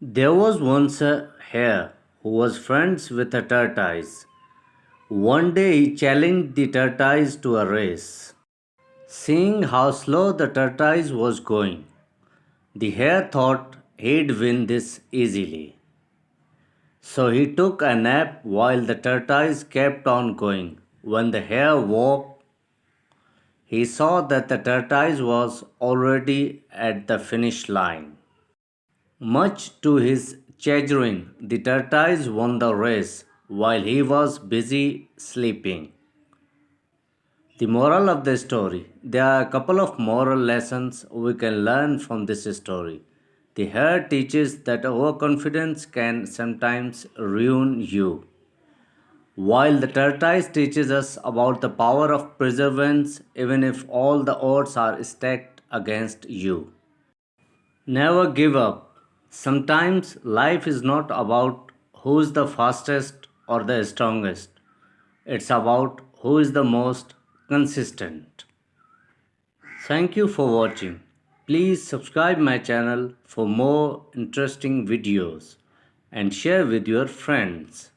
There was once a hare who was friends with a tortoise. One day he challenged the tortoise to a race. Seeing how slow the tortoise was going, the hare thought he'd win this easily. So he took a nap while the tortoise kept on going. When the hare woke, he saw that the tortoise was already at the finish line. Much to his chagrin, the tortoise won the race while he was busy sleeping. The moral of the story: there are a couple of moral lessons we can learn from this story. The hare teaches that overconfidence can sometimes ruin you, while the tortoise teaches us about the power of perseverance even if all the odds are stacked against you. Never give up. Sometimes life is not about who is the fastest or the strongest. It's about who is the most consistent. Thank you for watching. Please subscribe my channel for more interesting videos and share with your friends.